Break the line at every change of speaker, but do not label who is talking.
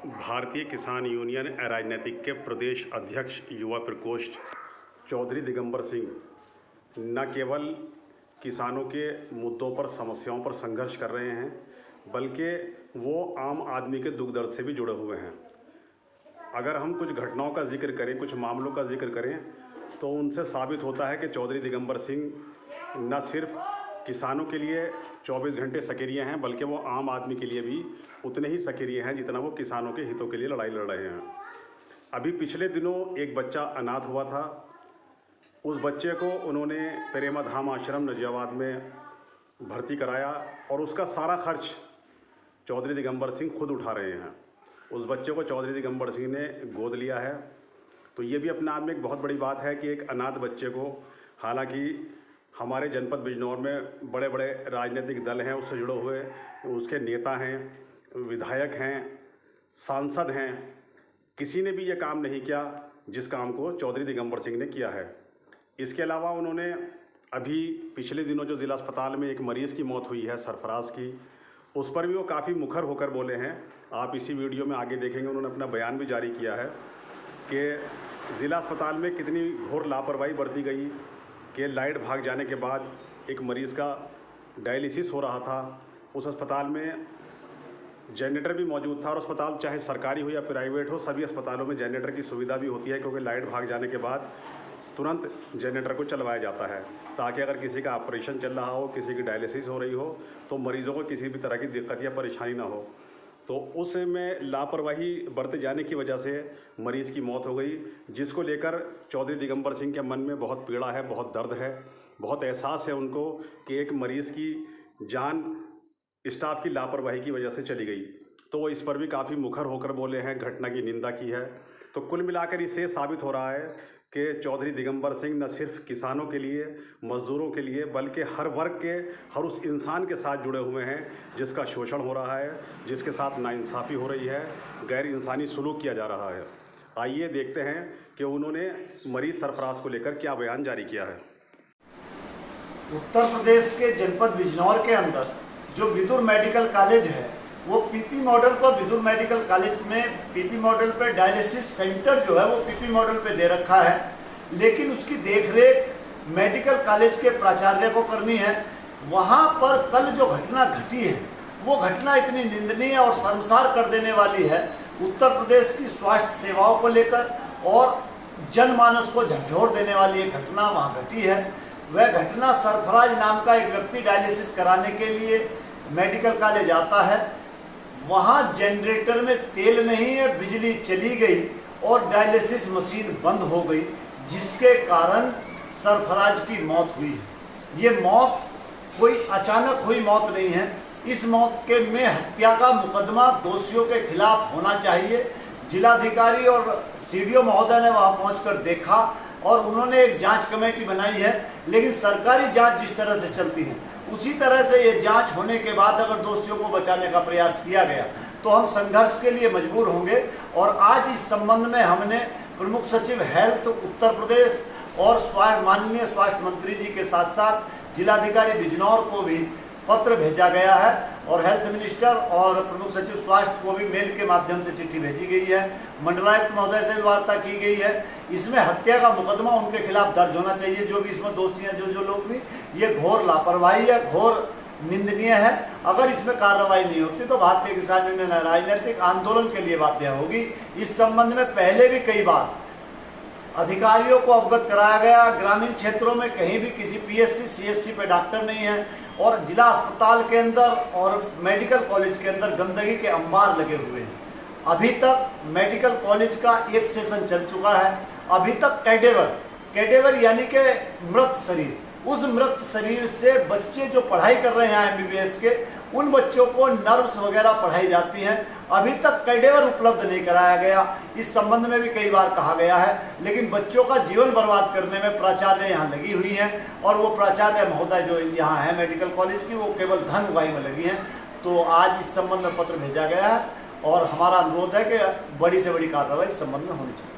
भारतीय किसान यूनियन राजनीतिक के प्रदेश अध्यक्ष युवा प्रकोष्ठ चौधरी दिगंबर सिंह न केवल किसानों के मुद्दों पर, समस्याओं पर संघर्ष कर रहे हैं, बल्कि वो आम आदमी के दुख दर्द से भी जुड़े हुए हैं। अगर हम कुछ घटनाओं का जिक्र करें, कुछ मामलों का जिक्र करें, तो उनसे साबित होता है कि चौधरी दिगंबर सिंह न सिर्फ किसानों के लिए 24 घंटे सक्रिय हैं, बल्कि वो आम आदमी के लिए भी उतने ही सक्रिय हैं जितना वो किसानों के हितों के लिए लड़ाई लड़ रहे हैं। अभी पिछले दिनों एक बच्चा अनाथ हुआ था। उस बच्चे को उन्होंने प्रेमाधाम आश्रम नजियाबाद में भर्ती कराया और उसका सारा खर्च चौधरी दिगंबर सिंह खुद उठा रहे हैं। उस बच्चे को चौधरी दिगंबर सिंह ने गोद लिया है। तो ये भी अपने आप में एक बहुत बड़ी बात है कि एक अनाथ बच्चे को, हालांकि हमारे जनपद बिजनौर में बड़े बड़े राजनीतिक दल हैं, उससे जुड़े हुए उसके नेता हैं, विधायक हैं, सांसद हैं, किसी ने भी ये काम नहीं किया जिस काम को चौधरी दिगंबर सिंह ने किया है। इसके अलावा उन्होंने अभी पिछले दिनों जो ज़िला अस्पताल में एक मरीज़ की मौत हुई है सरफराज की, उस पर भी वो काफ़ी मुखर होकर बोले हैं। आप इसी वीडियो में आगे देखेंगे, उन्होंने अपना बयान भी जारी किया है कि ज़िला अस्पताल में कितनी घोर लापरवाही बरती गई कि लाइट भाग जाने के बाद एक मरीज़ का डायलिसिस हो रहा था। उस अस्पताल में जनरेटर भी मौजूद था, और अस्पताल चाहे सरकारी हो या प्राइवेट हो, सभी अस्पतालों में जनरेटर की सुविधा भी होती है, क्योंकि लाइट भाग जाने के बाद तुरंत जनरेटर को चलवाया जाता है, ताकि अगर किसी का ऑपरेशन चल रहा हो, किसी की डायलिसिस हो रही हो, तो मरीज़ों को किसी भी तरह की दिक्कत या परेशानी ना हो। तो उसमें लापरवाही बरते जाने की वजह से मरीज़ की मौत हो गई, जिसको लेकर चौधरी दिगंबर सिंह के मन में बहुत पीड़ा है, बहुत दर्द है, बहुत एहसास है उनको कि एक मरीज़ की जान स्टाफ की लापरवाही की वजह से चली गई। तो वो इस पर भी काफ़ी मुखर होकर बोले हैं, घटना की निंदा की है। तो कुल मिलाकर इससे साबित हो रहा है कि चौधरी दिगंबर सिंह न सिर्फ किसानों के लिए, मज़दूरों के लिए, बल्कि हर वर्ग के, हर उस इंसान के साथ जुड़े हुए हैं जिसका शोषण हो रहा है, जिसके साथ नाइंसाफ़ी हो रही है, गैर इंसानी सलूक किया जा रहा है। आइए देखते हैं कि उन्होंने मरीज सरफराज को लेकर क्या बयान जारी किया है।
उत्तर प्रदेश के जनपद बिजनौर के अंदर जो विदुर मेडिकल कॉलेज है, वो पीपी मॉडल पर, विदुर मेडिकल कॉलेज में पीपी मॉडल पे डायलिसिस सेंटर जो है वो पीपी मॉडल पे दे रखा है, लेकिन उसकी देखरेख मेडिकल कॉलेज के प्राचार्य को करनी है। वहाँ पर कल जो घटना घटी है, वो घटना इतनी निंदनीय और शर्मसार कर देने वाली है उत्तर प्रदेश की स्वास्थ्य सेवाओं को लेकर, और जनमानस को झकझोर देने वाली एक घटना वहाँ घटी है। वह घटना, सरफराज नाम का एक व्यक्ति डायलिसिस कराने के लिए मेडिकल कॉलेज आता है, वहाँ जनरेटर में तेल नहीं है, बिजली चली गई और डायलिसिस मशीन बंद हो गई, जिसके कारण सरफराज की मौत हुई है। ये मौत कोई अचानक हुई मौत नहीं है। इस मौत के में हत्या का मुकदमा दोषियों के खिलाफ होना चाहिए। जिलाधिकारी और सीडीओ महोदय ने वहाँ पहुंचकर देखा और उन्होंने एक जांच कमेटी बनाई है, लेकिन सरकारी जांच जिस तरह से चलती है उसी तरह से ये जांच होने के बाद अगर दोषियों को बचाने का प्रयास किया गया तो हम संघर्ष के लिए मजबूर होंगे। और आज इस संबंध में हमने प्रमुख सचिव हेल्थ उत्तर प्रदेश और माननीय स्वास्थ्य मंत्री जी के साथ साथ जिलाधिकारी बिजनौर को भी पत्र भेजा गया है, और हेल्थ मिनिस्टर और प्रमुख सचिव स्वास्थ्य को भी मेल के माध्यम से चिट्ठी भेजी गई है। मंडलायुक्त महोदय से भी वार्ता की गई है। इसमें हत्या का मुकदमा उनके खिलाफ दर्ज होना चाहिए, जो भी इसमें दोषी हैं, जो लोग भी। ये घोर लापरवाही है, घोर निंदनीय है। अगर इसमें कार्रवाई नहीं होती तो भारतीय किसान यूनियन राजनीतिक आंदोलन के लिए बाध्य होगी। इस संबंध में पहले भी कई बार अधिकारियों को अवगत कराया गया। ग्रामीण क्षेत्रों में कहीं भी किसी पीएससी सीएससी पे डॉक्टर नहीं है, और जिला अस्पताल के अंदर और मेडिकल कॉलेज के अंदर गंदगी के अंबार लगे हुए हैं। अभी तक मेडिकल कॉलेज का एक सेशन चल चुका है। अभी तक कैडेवर यानी कि मृत शरीर, उस मृत शरीर से बच्चे जो पढ़ाई कर रहे हैं एमबीबीएस के, उन बच्चों को नर्व्स वगैरह पढ़ाई जाती हैं। अभी तक कैडेवर उपलब्ध नहीं कराया गया। इस संबंध में भी कई बार कहा गया है, लेकिन बच्चों का जीवन बर्बाद करने में प्राचार्य यहाँ लगी हुई हैं, और वो प्राचार्य महोदय जो यहाँ है मेडिकल कॉलेज की, वो केवल धन उगाही में लगी हैं। तो आज इस संबंध में पत्र भेजा गया है, और हमारा अनुरोध है कि बड़ी से बड़ी कार्रवाई इस संबंध में होनी चाहिए।